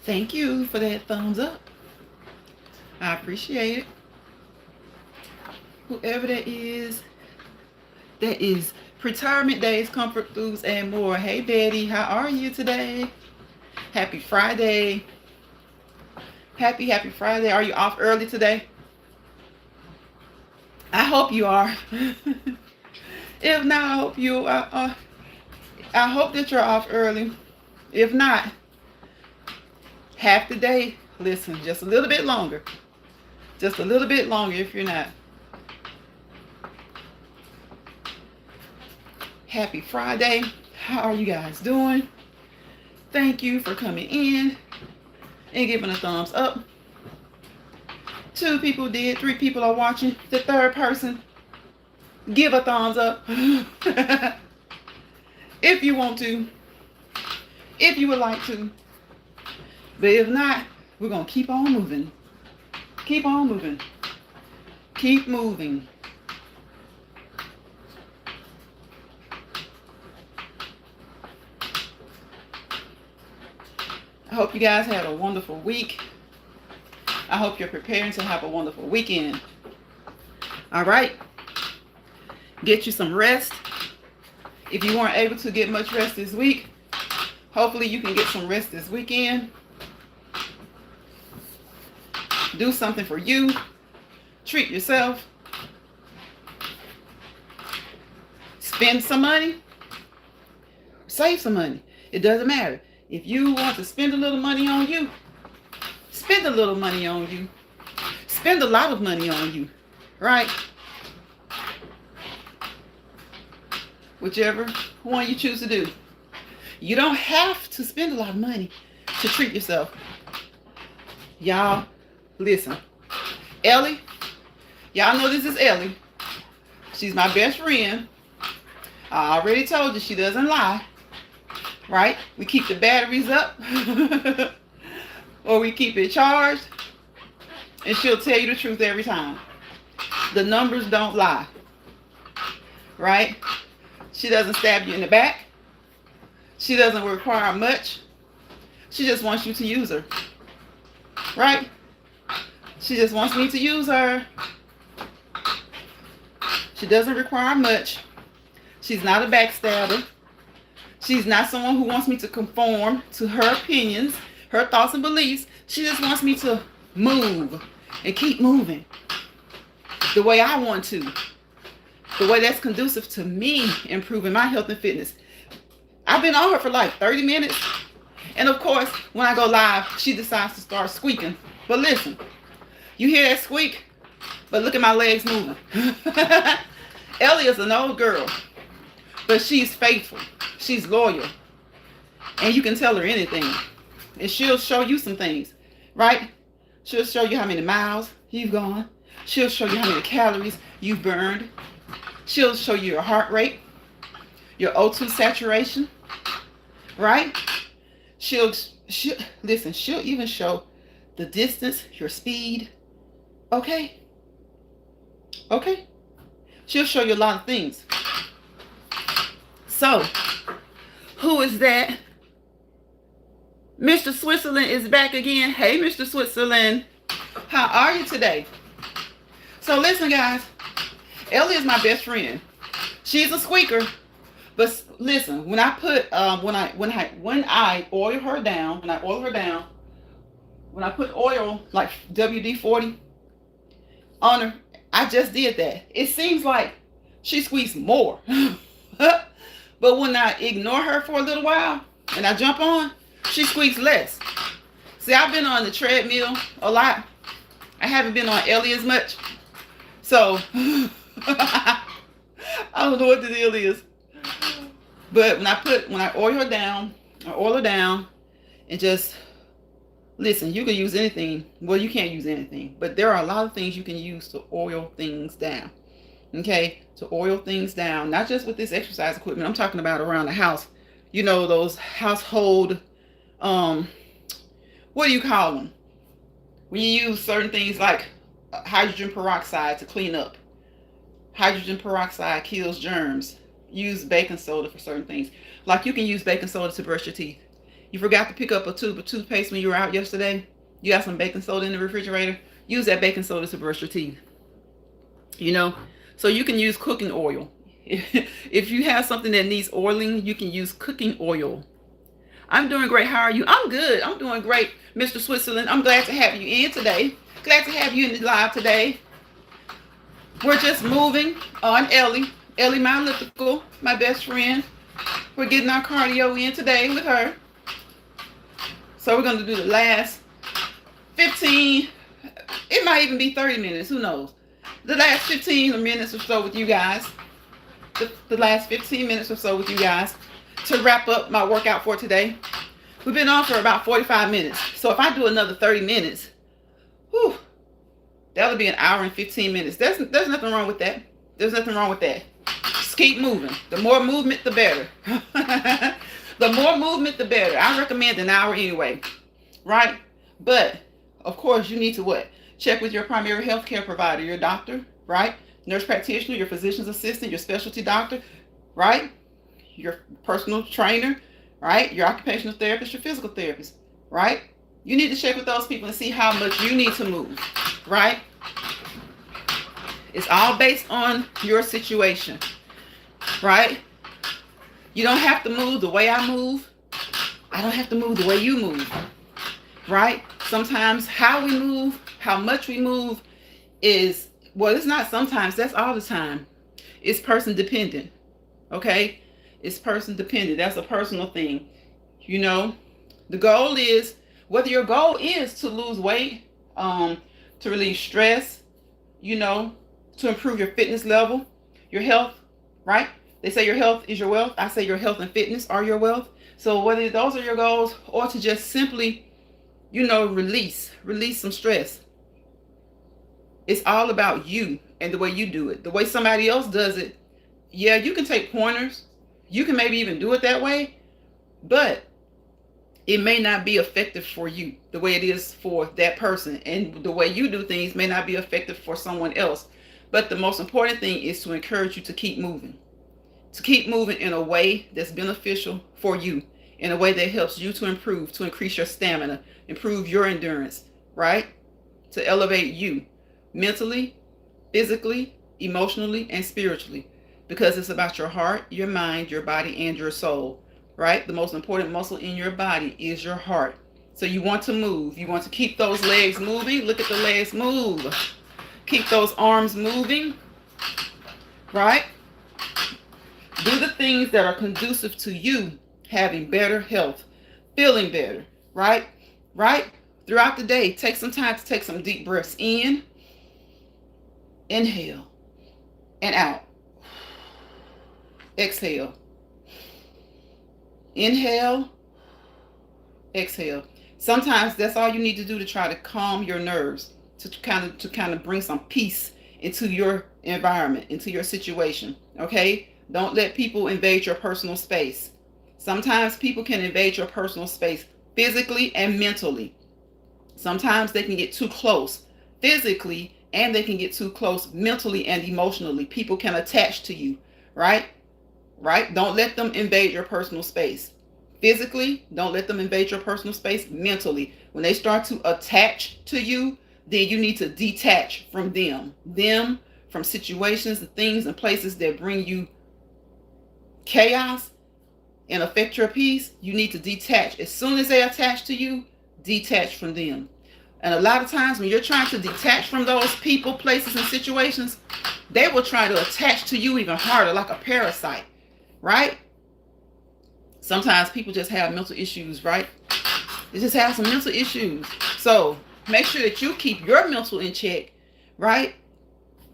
Thank you for that thumbs up. I appreciate it. Whoever that is Retirement Days, Comfort Foods, and more. Hey, Betty, how are you today? Happy Friday. Happy Friday. Are you off early today? I hope you are. If not, I hope that you're off early. If not, half the day. Listen, just a little bit longer. Just a little bit longer if you're not. Happy Friday. How are you guys doing? Thank you for coming in and giving a thumbs up. 2 people did. 3 people are watching. The 3rd person, give a thumbs up. If you want to. If you would like to. But if not, we're going to keep on moving. Keep on moving. Keep moving. I hope you guys had a wonderful week. I hope you're preparing to have a wonderful weekend. All right. Get you some rest. If you weren't able to get much rest this week, hopefully you can get some rest this weekend. Do something for you. Treat yourself. Spend some money. Save some money. It doesn't matter. If you want to spend a little money on you, spend a little money on you. Spend a lot of money on you. Right? Whichever one you choose to do. You don't have to spend a lot of money to treat yourself. Y'all, listen. Ellie, y'all know this is Ellie. She's my best friend. I already told you she doesn't lie. Right? We keep the batteries up. Or we keep it charged. And she'll tell you the truth every time. The numbers don't lie. Right? She doesn't stab you in the back. She doesn't require much. She just wants you to use her. Right? She just wants me to use her. She doesn't require much. She's not a backstabber. She's not someone who wants me to conform to her opinions, her thoughts and beliefs. She just wants me to move and keep moving the way I want to. The way that's conducive to me improving my health and fitness. I've been on her for like 30 minutes. And of course, when I go live, she decides to start squeaking. But listen, you hear that squeak? But look at my legs moving. Ellie is an old girl. But she's faithful. She's loyal. And you can tell her anything. And she'll show you some things. Right? She'll show you how many miles you've gone. She'll show you how many calories you've burned. She'll show you your heart rate, your O2 saturation, right? She'll even show the distance, your speed, okay? Okay? She'll show you a lot of things. So, who is that? Mr. Switzerland is back again. Hey, Mr. Switzerland. How are you today? So listen, guys. Ellie is my best friend. She's a squeaker, but listen. When I put when I oil her down, when I put oil like WD-40 on her, I just did that. It seems like she squeaks more, but when I ignore her for a little while and I jump on, she squeaks less. See, I've been on the treadmill a lot. I haven't been on Ellie as much, so. I don't know what the deal is. But when I oil her down, and just listen, you can use anything. Well, you can't use anything, but there are a lot of things you can use to oil things down. Okay? To oil things down, not just with this exercise equipment. I'm talking about around the house. You know, those household what do you call them? When you use certain things like hydrogen peroxide to clean up. Hydrogen peroxide kills germs. Use baking soda for certain things. Like you can use baking soda to brush your teeth. You forgot to pick up a tube of toothpaste when you were out yesterday. You got some baking soda in the refrigerator. Use that baking soda to brush your teeth. So you can use cooking oil. If you have something that needs oiling, you can use cooking oil. I'm doing great. How are you? I'm good. I'm doing great, Mr. Switzerland. I'm glad to have you in today. Glad to have you in the live today. We're just moving on Ellie, my elliptical, my best friend. We're getting our cardio in today with her. So we're going to do the last 15, it might even be 30 minutes, who knows. The last 15 minutes or so with you guys. The last 15 minutes or so with you guys to wrap up my workout for today. We've been on for about 45 minutes. So if I do another 30 minutes, whew, that'll be an hour and 15 minutes. There's nothing wrong with that. There's nothing wrong with that. Just keep moving. The more movement, the better. The more movement, the better. I recommend an hour anyway, right? But, of course, you need to what? Check with your primary health care provider, your doctor, right? Nurse practitioner, your physician's assistant, your specialty doctor, right? Your personal trainer, right? Your occupational therapist, your physical therapist, right? You need to check with those people and see how much you need to move, right? It's all based on your situation, right? You don't have to move the way I move. I don't have to move the way you move, right? Sometimes how we move, how much we move is, well, it's not sometimes, that's all the time. It's person dependent, okay? It's person dependent. That's a personal thing. The goal is, whether your goal is to lose weight, to relieve stress, to improve your fitness level, your health, right? They say your health is your wealth. I say your health and fitness are your wealth. So whether those are your goals or to just simply, release some stress. It's all about you and the way you do it. The way somebody else does it, yeah, you can take pointers. You can maybe even do it that way, but it may not be effective for you the way it is for that person. And the way you do things may not be effective for someone else. But the most important thing is to encourage you to keep moving. To keep moving in a way that's beneficial for you. In a way that helps you to improve, to increase your stamina, improve your endurance, right? To elevate you mentally, physically, emotionally, and spiritually. Because it's about your heart, your mind, your body, and your soul, right? The most important muscle in your body is your heart. So you want to move. You want to keep those legs moving. Look at the legs move. Keep those arms moving, right? Do the things that are conducive to you having better health, feeling better, right? Right? Throughout the day, take some time to take some deep breaths in, inhale, and out. Exhale. Inhale, exhale. Sometimes that's all you need to do to try to calm your nerves, to kind of bring some peace into your environment, into your situation, okay? Don't let people invade your personal space. Sometimes people can invade your personal space physically and mentally. Sometimes they can get too close physically, and they can get too close mentally and emotionally. People can attach to you, right? Right? Don't let them invade your personal space. Physically, don't let them invade your personal space. Mentally, when they start to attach to you, then you need to detach from them. Them, from situations and things and places that bring you chaos and affect your peace. You need to detach. As soon as they attach to you, detach from them. And a lot of times when you're trying to detach from those people, places, and situations, they will try to attach to you even harder, like a parasite, right? Sometimes people just have mental issues, right? They just have some mental issues. So make sure that you keep your mental in check, right?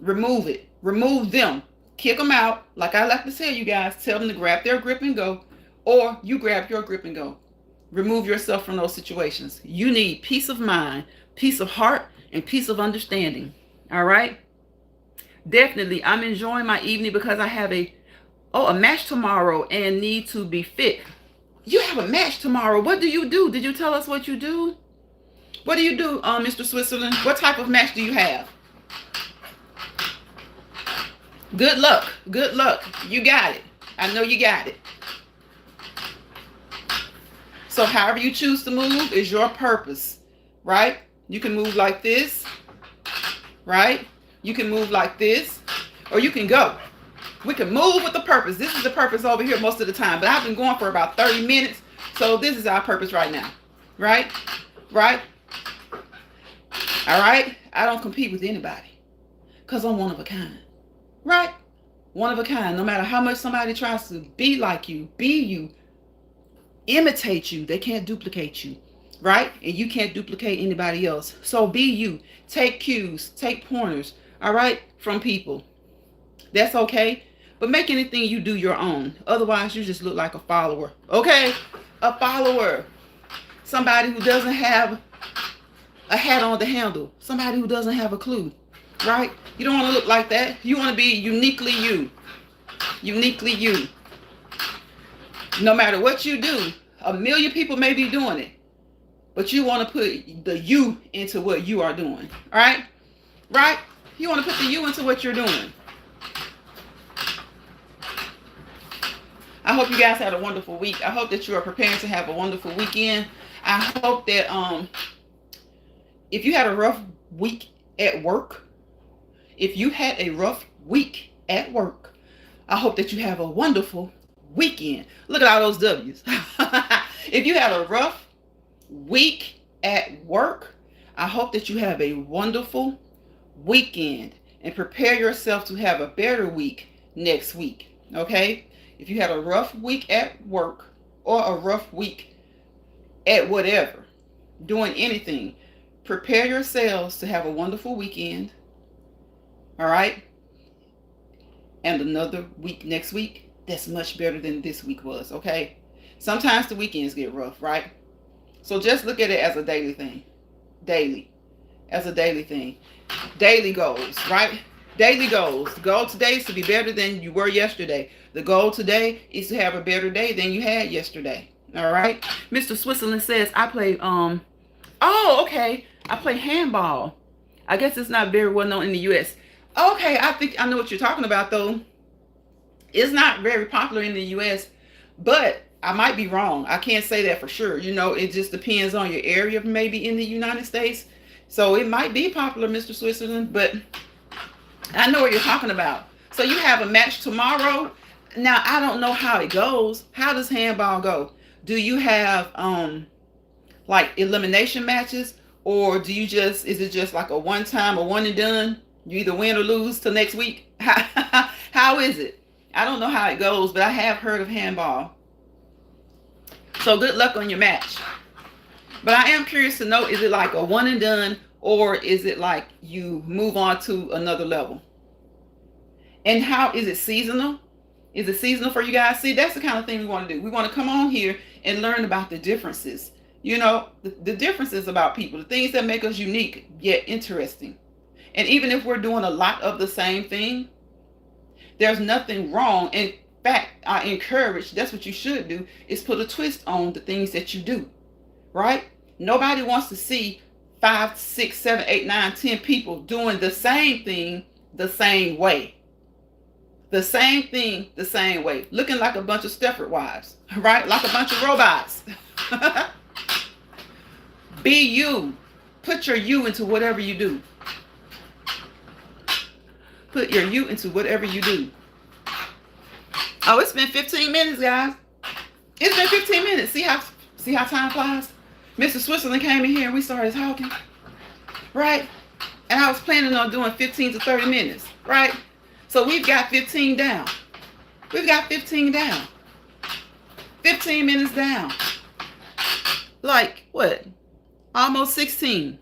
Remove it. Remove them. Kick them out. Like I like to tell you guys, tell them to grab their grip and go, or you grab your grip and go. Remove yourself from those situations. You need peace of mind, peace of heart, and peace of understanding. All right? Definitely, I'm enjoying my evening because I have a match tomorrow and need to be fit. You have a match tomorrow. What do you do? Did you tell us what you do? What do you do, Mr. Switzerland? What type of match do you have? Good luck. Good luck. You got it. I know you got it. So however you choose to move is your purpose, right? You can move like this, right? You can move like this, or you can go. We can move with the purpose. This is the purpose over here most of the time, but I've been going for about 30 minutes, so this is our purpose right now, right? Right? All right? I don't compete with anybody because I'm one of a kind, right? One of a kind. No matter how much somebody tries to be like you, be you, imitate you, they can't duplicate you, right? And you can't duplicate anybody else. So be you. Take cues, take pointers, all right, from people. That's okay. But make anything you do your own. Otherwise, you just look like a follower, okay? A follower. Somebody who doesn't have a hat on the handle. Somebody who doesn't have a clue, right? You don't want to look like that. You want to be uniquely you. Uniquely you. No matter what you do, a million people may be doing it, but you want to put the you into what you are doing, all right? Right? You want to put the you into what you're doing. I hope you guys had a wonderful week. I hope that you are preparing to have a wonderful weekend. I hope that if you had a rough week at work, I hope that you have a wonderful weekend. Look at all those W's. If you had a rough week at work, I hope that you have a wonderful weekend and prepare yourself to have a better week next week. Okay? If you had a rough week at work or a rough week at whatever, doing anything, prepare yourselves to have a wonderful weekend. All right? And another week next week that's much better than this week was, okay? Sometimes the weekends get rough, right? So just look at it as a daily thing. Daily. As a daily thing. Daily goals, right? Daily goals. The goal today is to be better than you were yesterday. The goal today is to have a better day than you had yesterday. All right? Mr. Switzerland says, I play, I play handball. I guess it's not very well known in the U.S. Okay, I think I know what you're talking about, though. It's not very popular in the U.S., but I might be wrong. I can't say that for sure. You know, it just depends on your area, maybe in the United States. So it might be popular, Mr. Switzerland, but I know what you're talking about. So you have a match tomorrow. Now, I don't know how it goes. How does handball go? Do you have like elimination matches, or do you is it just like a one time or one and done? You either win or lose till next week? How is it? I don't know how it goes, but I have heard of handball. So good luck on your match. But I am curious to know, is it like a one and done, or is it like you move on to another level? And how is it seasonal? Is it seasonal for you guys? See, that's the kind of thing we want to do. We want to come on here and learn about the differences. You know, the differences about people, the things that make us unique yet interesting. And even if we're doing a lot of the same thing, there's nothing wrong. In fact, I encourage, that's what you should do, is put a twist on the things that you do, right? Nobody wants to see 5, 6, 7, 8, 9, 10 people doing the same thing the same way. The same thing the same way. Looking like a bunch of Stepford wives, right? Like a bunch of robots. Be you. Put your you into whatever you do. Put your you into whatever you do. Oh, it's been 15 minutes, guys. It's been 15 minutes. See how time flies? Mr. Switzerland came in here and we started talking. Right? And I was planning on doing 15 to 30 minutes. Right? So we've got 15 down. We've got 15 down. 15 minutes down. Like, what? Almost 16.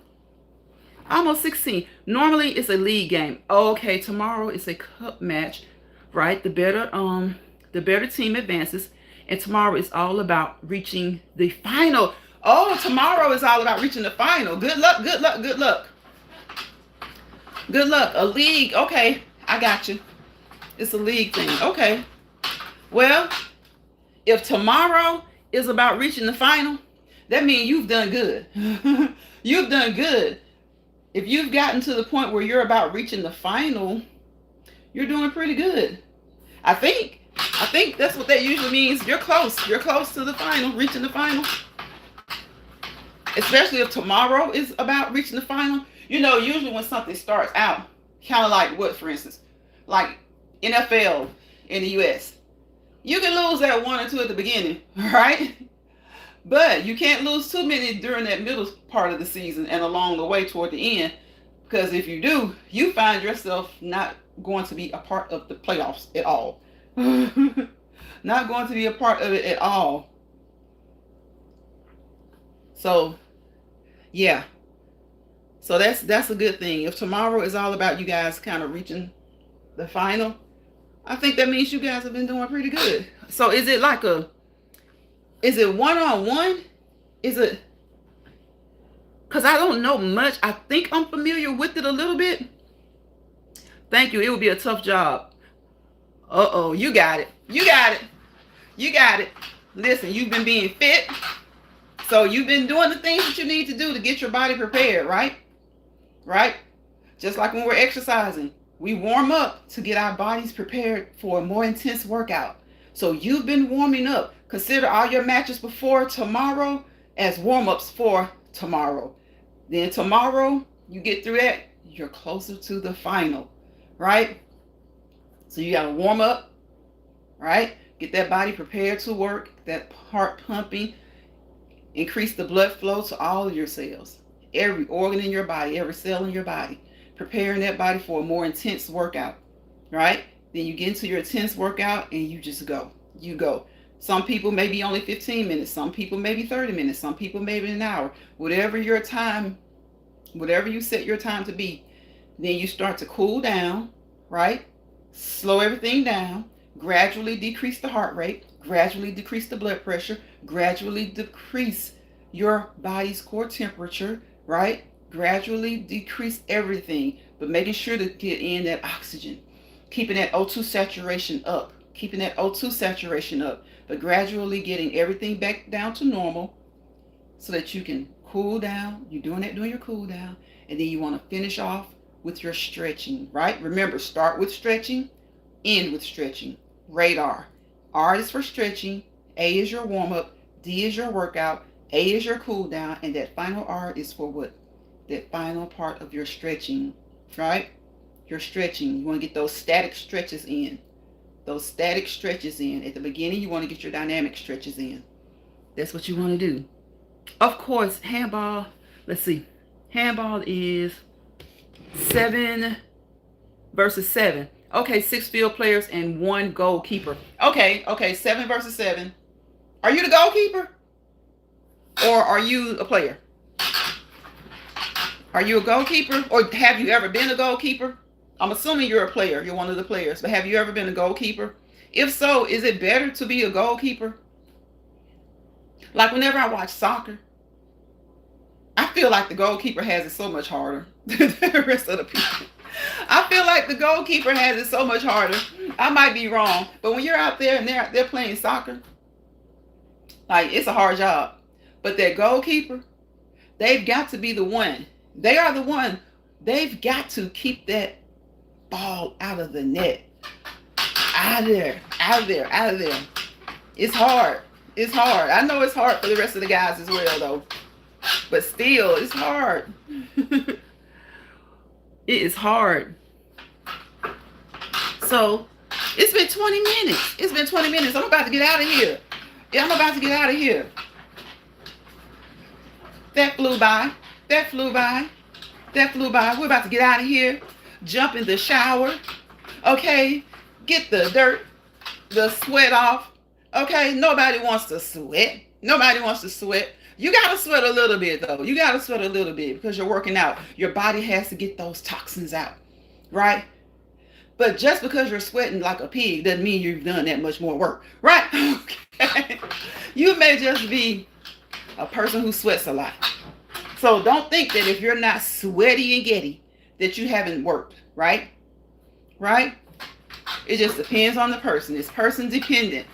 Almost 16. Normally it's a league game. Okay, tomorrow it's a cup match, right? The better team advances, and tomorrow is all about reaching the final. Oh, tomorrow is all about reaching the final. Good luck, good luck, good luck. Good luck. A league. Okay, I got you. It's a league thing. Okay. Well, if tomorrow is about reaching the final, that means you've done good. You've done good. If you've gotten to the point where you're about reaching the final, you're doing pretty good. I think that's what that usually means. You're close. You're close to the final, reaching the final. especially if tomorrow is about reaching the final. Usually when something starts out, kind of like what, for instance, like NFL in the US, you can lose that one or two at the beginning, right? But you can't lose too many during that middle part of the season and along the way toward the end, because if you do, you find yourself not going to be a part of the playoffs at all. Not going to be a part of it at all. So, yeah. So that's a good thing. If tomorrow is all about you guys kind of reaching the final, I think that means you guys have been doing pretty good. So is it one-on-one? Is it, because I don't know much. I think I'm familiar with it a little bit. Thank you. It would be a tough job. Uh-oh, you got it. You got it. You got it. Listen, you've been being fit. So you've been doing the things that you need to do to get your body prepared, right? Right? Just like when we're exercising, we warm up to get our bodies prepared for a more intense workout. So you've been warming up. Consider all your matches before tomorrow as warm-ups for tomorrow. Then tomorrow, you get through that, you're closer to the final, right? So you got to warm up, right? Get that body prepared to work, that heart pumping, increase the blood flow to all of your cells, every organ in your body, every cell in your body, preparing that body for a more intense workout, right? Then you get into your intense workout and you just go. You go. Some people maybe only 15 minutes. Some people maybe 30 minutes. Some people maybe an hour. Whatever your time, whatever you set your time to be, then you start to cool down, right? Slow everything down. Gradually decrease the heart rate. Gradually decrease the blood pressure. Gradually decrease your body's core temperature, right? Gradually decrease everything, but making sure to get in that oxygen. Keeping that O2 saturation up. Keeping that O2 saturation up, but gradually getting everything back down to normal so that you can cool down. You're doing that during your cool down, and then you want to finish off with your stretching, right? Remember, start with stretching, end with stretching. Radar. R is for stretching, A is your warm-up, D is your workout, A is your cool down, and that final R is for what? That final part of your stretching, right? Your stretching. You want to get those static stretches in. Those static stretches in. At the beginning, you want to get your dynamic stretches in. That's what you want to do. Of course, handball, let's see. Handball is 7 versus 7. Okay, 6 field players and 1 goalkeeper. Okay, 7 versus 7. Are you the goalkeeper? Or are you a player? Are you a goalkeeper? Or have you ever been a goalkeeper? I'm assuming you're a player. You're one of the players. But have you ever been a goalkeeper? If so, is it better to be a goalkeeper? Like whenever I watch soccer, I feel like the goalkeeper has it so much harder than the rest of the people. I feel like the goalkeeper has it so much harder. I might be wrong. But when you're out there and they're playing soccer, like it's a hard job. But that goalkeeper, they've got to be the one. They are the one. They've got to keep that ball out of the net. Out of there. It's hard. It's hard. I know it's hard for the rest of the guys as well, though. But still, it's hard. It is hard. So, it's been 20 minutes. I'm about to get out of here. That flew by. We're about to get out of here. Jump in the shower. Okay. Get the dirt, the sweat off. Okay. Nobody wants to sweat. You got to sweat a little bit, though. Because you're working out. Your body has to get those toxins out. Right? But just because you're sweating like a pig doesn't mean you've done that much more work. Right? Okay. You may just be a person who sweats a lot. So don't think that if you're not sweaty and getty that you haven't worked, right? Right? It just depends on the person. It's person dependent.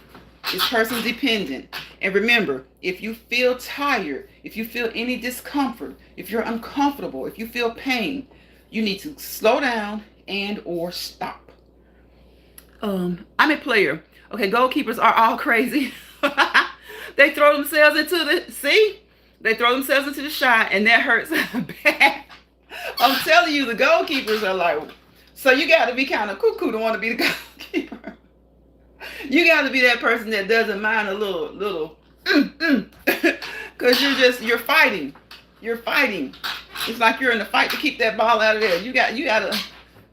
And remember, if you feel tired, if you feel any discomfort, if you're uncomfortable, if you feel pain, you need to slow down and or stop. I'm a player. Okay, goalkeepers are all crazy. They throw themselves into the sea. They throw themselves into the shot, and that hurts bad. I'm telling you, the goalkeepers are like, so you got to be kind of cuckoo to want to be the goalkeeper. You got to be that person that doesn't mind a little, because you're fighting. You're fighting. It's like you're in a fight to keep that ball out of there. You got to,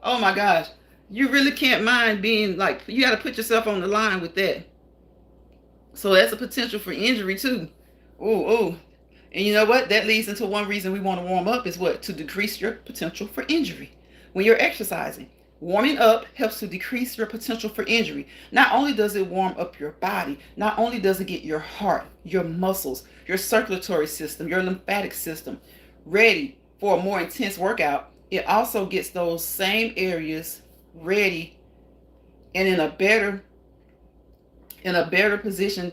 oh my gosh. You really can't mind being like, you got to put yourself on the line with that. So that's a potential for injury too. Ooh. And you know what? That leads into one reason we want to warm up is what? To decrease your potential for injury. When you're exercising, warming up helps to decrease your potential for injury. Not only does it warm up your body, not only does it get your heart, your muscles, your circulatory system, your lymphatic system ready for a more intense workout, it also gets those same areas ready and in a better position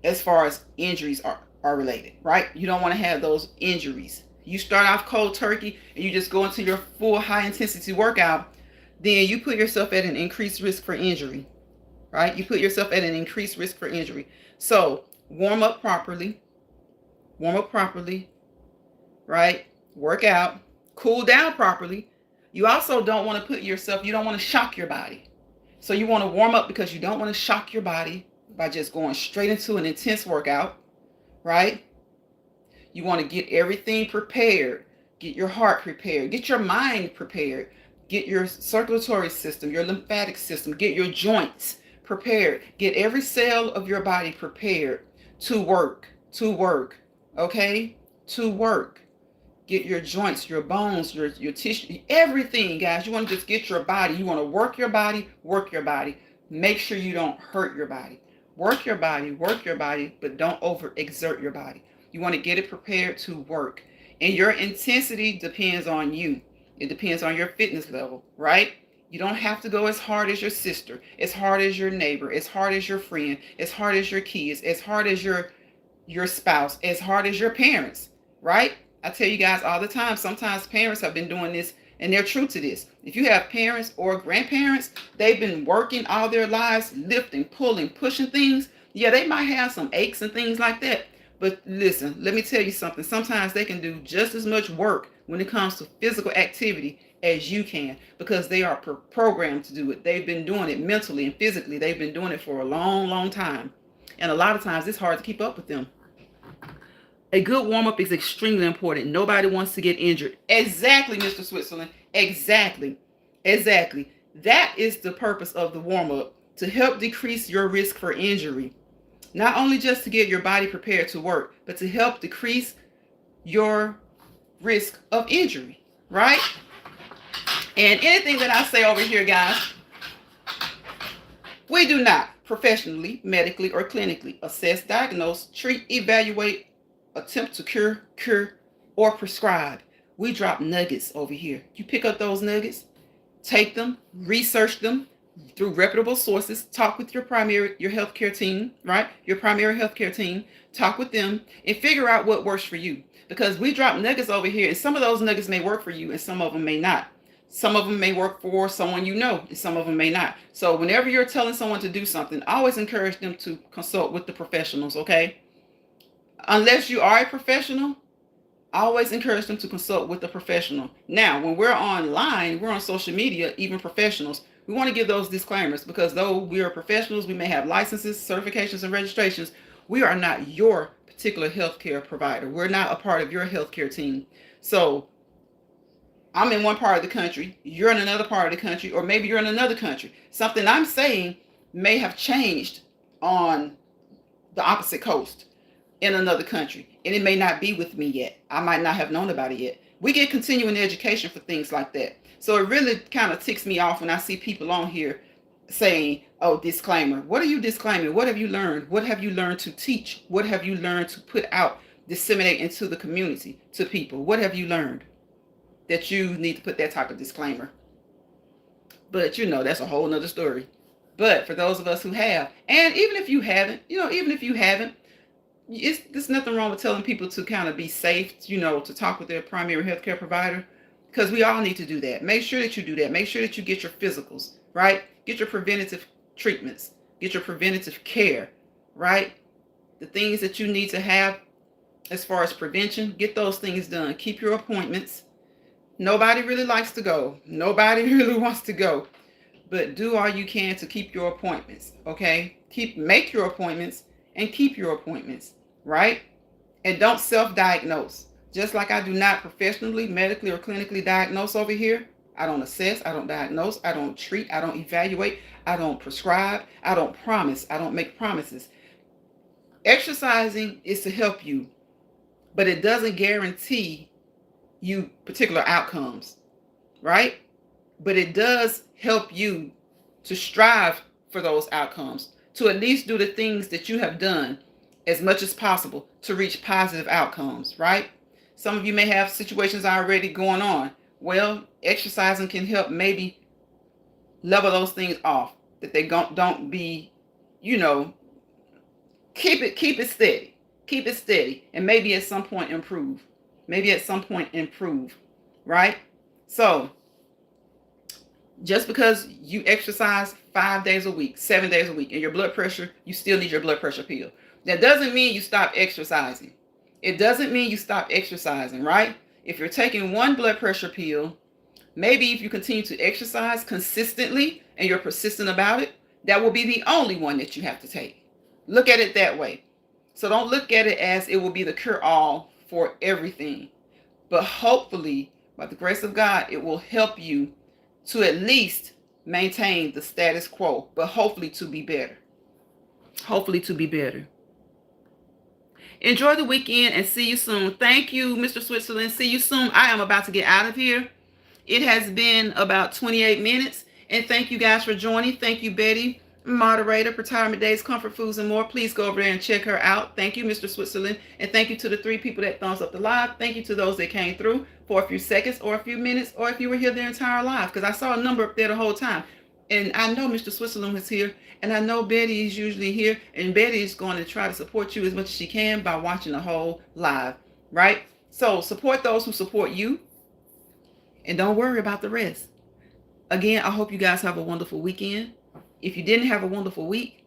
as far as injuries are related, right? You don't want to have those injuries. You start off cold turkey and you just go into your full high intensity workout, then you put yourself at an increased risk for injury, right? You put yourself at an increased risk for injury. So warm up properly, right? Work out, cool down properly. You also don't want to you don't want to shock your body. So you want to warm up because you don't want to shock your body by just going straight into an intense workout, right? You want to get everything prepared. Get your heart prepared. Get your mind prepared. Get your circulatory system, your lymphatic system. Get your joints prepared. Get every cell of your body prepared to work, okay? To work. Get your joints, your bones, your tissue, everything, guys. You want to just get your body. You want to work your body. Make sure you don't hurt your body. Work your body, but don't overexert your body. You want to get it prepared to work. And your intensity depends on you. It depends on your fitness level, right? You don't have to go as hard as your sister, as hard as your neighbor, as hard as your friend, as hard as your kids, as hard as your spouse, as hard as your parents, right? I tell you guys all the time, sometimes parents have been doing this and they're true to this. If you have parents or grandparents, they've been working all their lives, lifting, pulling, pushing things. Yeah, they might have some aches and things like that. But listen, let me tell you something. Sometimes they can do just as much work when it comes to physical activity as you can because they are programmed to do it. They've been doing it mentally and physically. They've been doing it for a long, long time. And a lot of times it's hard to keep up with them. A good warm-up is extremely important. Nobody wants to get injured. Exactly, Mr. Switzerland. Exactly. That is the purpose of the warm-up, to help decrease your risk for injury. Not only just to get your body prepared to work, but to help decrease your risk of injury, right? And anything that I say over here, guys, we do not professionally, medically, or clinically assess, diagnose, treat, evaluate, attempt to cure, or prescribe. We drop nuggets over here. You pick up those nuggets, take them, research them through reputable sources, talk with your healthcare team, right? Your primary healthcare team, talk with them and figure out what works for you. Because we drop nuggets over here and some of those nuggets may work for you and some of them may not. Some of them may work for someone you know and some of them may not. So whenever you're telling someone to do something, always encourage them to consult with the professionals, okay? Unless you are a professional, always encourage them to consult with a professional. Now, when we're online, we're on social media, even professionals, we want to give those disclaimers because though we are professionals, we may have licenses, certifications, and registrations. We are not your particular healthcare provider. We're not a part of your healthcare team. So I'm in one part of the country, you're in another part of the country, or maybe you're in another country. Something I'm saying may have changed on the opposite coast in another country, and it may not be with me yet. I might not have known about it yet. We get continuing education for things like that. So it really kind of ticks me off when I see people on here saying, oh, disclaimer. What are you disclaiming? What have you learned? What have you learned to teach? What have you learned to put out, disseminate into the community, to people? What have you learned that you need to put that type of disclaimer? But that's a whole nother story. But for those of us who have, and even if you haven't, there's nothing wrong with telling people to kind of be safe, to talk with their primary healthcare provider, because we all need to do that. Make sure that you do that. Make sure that you get your physicals, right? Get your preventative treatments. Get your preventative care, right? The things that you need to have as far as prevention. Get those things done. Keep your appointments. Nobody really likes to go. Nobody really wants to go. But do all you can to keep your appointments, okay? Make your appointments and keep your appointments, right? And don't self-diagnose. Just like I do not professionally, medically, or clinically diagnose over here. I don't assess, I don't diagnose, I don't treat, I don't evaluate, I don't prescribe, I don't promise, I don't make promises. Exercising is to help you, but it doesn't guarantee you particular outcomes, right? But it does help you to strive for those outcomes, to at least do the things that you have done as much as possible to reach positive outcomes, right? Some of you may have situations already going on. Well, exercising can help maybe level those things off, that they don't be, keep it steady. Keep it steady, and maybe at some point improve. Right? So, just because you exercise 5 days a week, 7 days a week, and your blood pressure, you still need your blood pressure pill. That doesn't mean you stop exercising. It doesn't mean you stop exercising, right? If you're taking one blood pressure pill, maybe if you continue to exercise consistently and you're persistent about it, that will be the only one that you have to take. Look at it that way. So don't look at it as it will be the cure-all for everything. But hopefully, by the grace of God, it will help you to at least maintain the status quo, but hopefully to be better. Enjoy the weekend and see you soon. Thank you, Mr. Switzerland. See you soon. I am about to get out of here. It has been about 28 minutes. And thank you guys for joining. Thank you, Betty, moderator, Retirement Days, Comfort Foods, and more. Please go over there and check her out. Thank you, Mr. Switzerland. And thank you to the 3 people that thumbs up the live. Thank you to those that came through for a few seconds or a few minutes, or if you were here their entire life, because I saw a number up there the whole time. And I know Mr. Switzerland was here, and I know Betty is usually here, and Betty is going to try to support you as much as she can by watching the whole live, right? So support those who support you, and don't worry about the rest. Again, I hope you guys have a wonderful weekend. If you didn't have a wonderful week,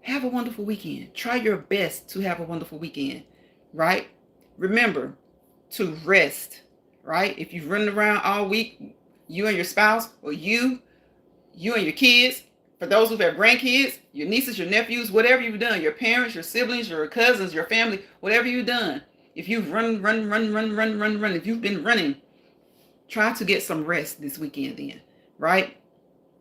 have a wonderful weekend. Try your best to have a wonderful weekend, right? Remember to rest, right? If you've running around all week, you and your spouse, or you and your kids, for those who have grandkids, your nieces, your nephews, whatever you've done, your parents, your siblings, your cousins, your family, whatever you've done, if you've run, if you've been running, try to get some rest this weekend then, right?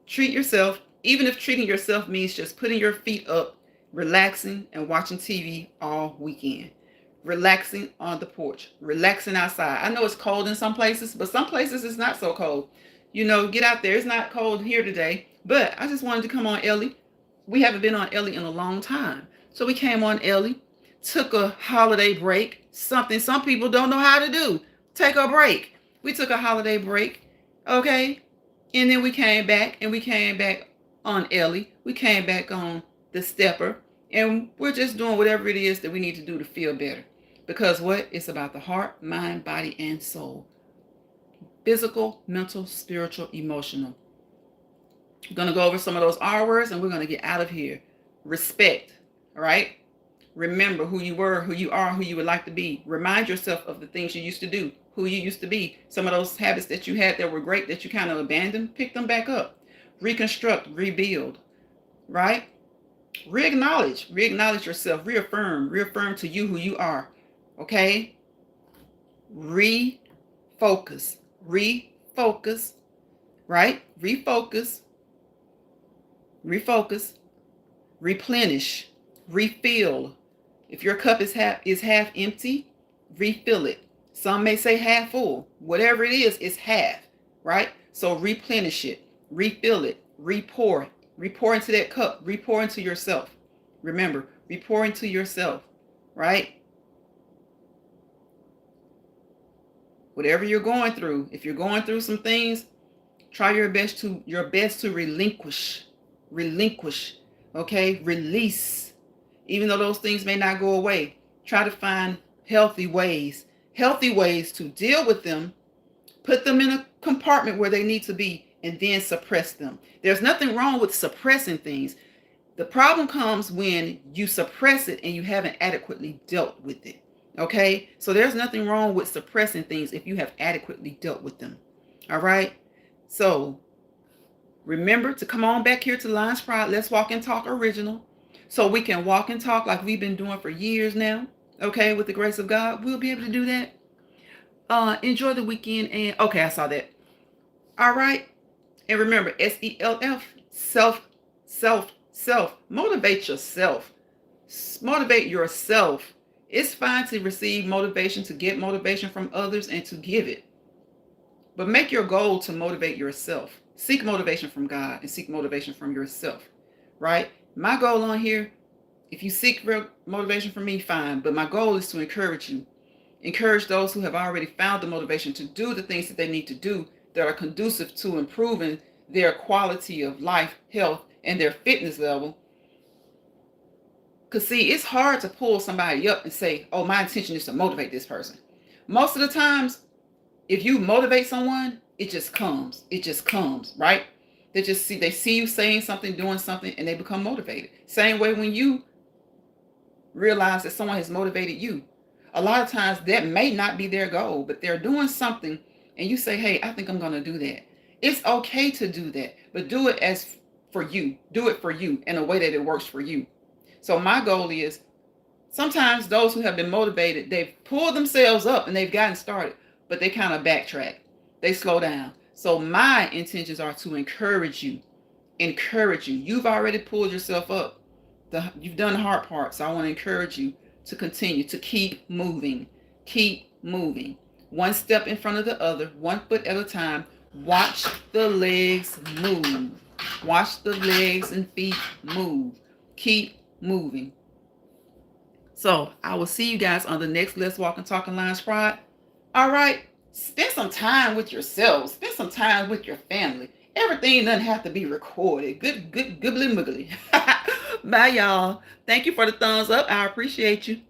Treat yourself, even if treating yourself means just putting your feet up, relaxing and watching TV all weekend. Relaxing on the porch, relaxing outside. I know it's cold in some places, but some places it's not so cold. Get out there. It's not cold here today, but I just wanted to come on Ellie. We haven't been on Ellie in a long time. So we came on Ellie, took a holiday break, something some people don't know how to do. Take a break. We took a holiday break, okay? And then we came back on Ellie. We came back on the stepper, and we're just doing whatever it is that we need to do to feel better. Because what? It's about the heart, mind, body, and soul. Physical, mental, spiritual, emotional. We're going to go over some of those R words, and we're going to get out of here. Respect, all right? Remember who you were, who you are, who you would like to be. Remind yourself of the things you used to do, who you used to be. Some of those habits that you had that were great that you kind of abandoned, pick them back up. Reconstruct, rebuild, right? Reacknowledge yourself. Reaffirm to you who you are. Okay? Refocus, right? Refocus, replenish, refill. If your cup is half empty, refill it. Some may say half full. Whatever it is, it's half, right? So replenish it, refill it, repour into that cup, repour into yourself. Remember, repour into yourself, right? Whatever you're going through, if you're going through some things, try your best to relinquish, okay? Release. Even though those things may not go away, try to find healthy ways to deal with them, put them in a compartment where they need to be, and then suppress them. There's nothing wrong with suppressing things. The problem comes when you suppress it and you haven't adequately dealt with it. Okay? So there's nothing wrong with suppressing things if you have adequately dealt with them. All right? So remember to come on back here to Lions Pride. Let's Walk and Talk Original. So we can walk and talk like we've been doing for years now. Okay? With the grace of God, we'll be able to do that. Enjoy the weekend. And okay, I saw that. All right. And remember, SELF, self. Motivate yourself. Motivate yourself. It's fine to receive motivation, to get motivation from others, and to give it. But make your goal to motivate yourself. Seek motivation from God and seek motivation from yourself. Right? My goal on here, if you seek real motivation from me, fine. But my goal is to encourage you. Encourage those who have already found the motivation to do the things that they need to do that are conducive to improving their quality of life, health, and their fitness level. Because see, it's hard to pull somebody up and say, oh, my intention is to motivate this person. Most of the times, if you motivate someone, it just comes. It just comes, right? They see you saying something, doing something, and they become motivated. Same way when you realize that someone has motivated you. A lot of times that may not be their goal, but they're doing something and you say, hey, I think I'm going to do that. It's okay to do that, but do it as for you. Do it for you in a way that it works for you. So my goal is sometimes those who have been motivated, they've pulled themselves up and they've gotten started, but they kind of backtrack. They slow down. So my intentions are to encourage you. You've already pulled yourself up. You've done the hard part. So I want to encourage you to continue to keep moving. Keep moving. One step in front of the other, one foot at a time. Watch the legs move. Watch the legs and feet move. Keep moving. So I will see you guys on the next Let's Walk and Talk in Lions Pride. All right. Spend some time with yourselves. Spend some time with your family. Everything doesn't have to be recorded. Goodly muggly. Bye, y'all. Thank you for the thumbs up. I appreciate you.